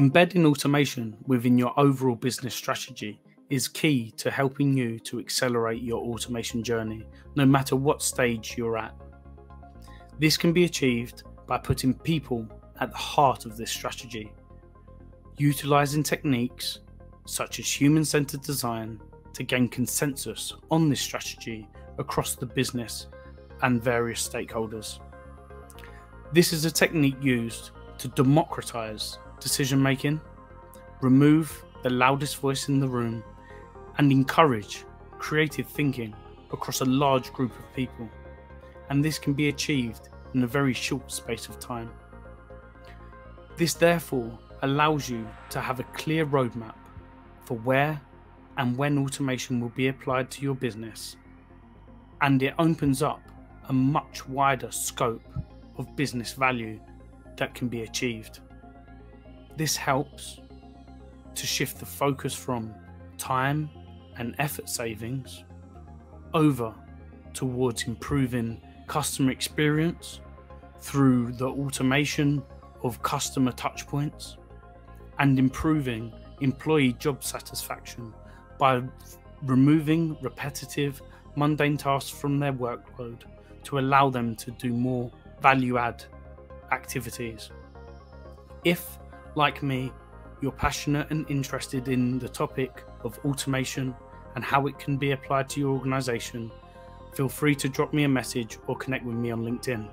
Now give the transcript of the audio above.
Embedding automation within your overall business strategy is key to helping you to accelerate your automation journey, no matter what stage you're at. This can be achieved by putting people at the heart of this strategy, utilizing techniques such as human-centered design to gain consensus on this strategy across the business and various stakeholders. This is a technique used to democratize decision-making, remove the loudest voice in the room, and encourage creative thinking across a large group of people. And this can be achieved in a very short space of time. This therefore allows you to have a clear roadmap for where and when automation will be applied to your business, and it opens up a much wider scope of business value that can be achieved. This helps to shift the focus from time and effort savings over towards improving customer experience through the automation of customer touchpoints and improving employee job satisfaction by removing repetitive, mundane tasks from their workload to allow them to do more value-add activities. If, like me, you're passionate and interested in the topic of automation and how it can be applied to your organization, feel free to drop me a message or connect with me on LinkedIn.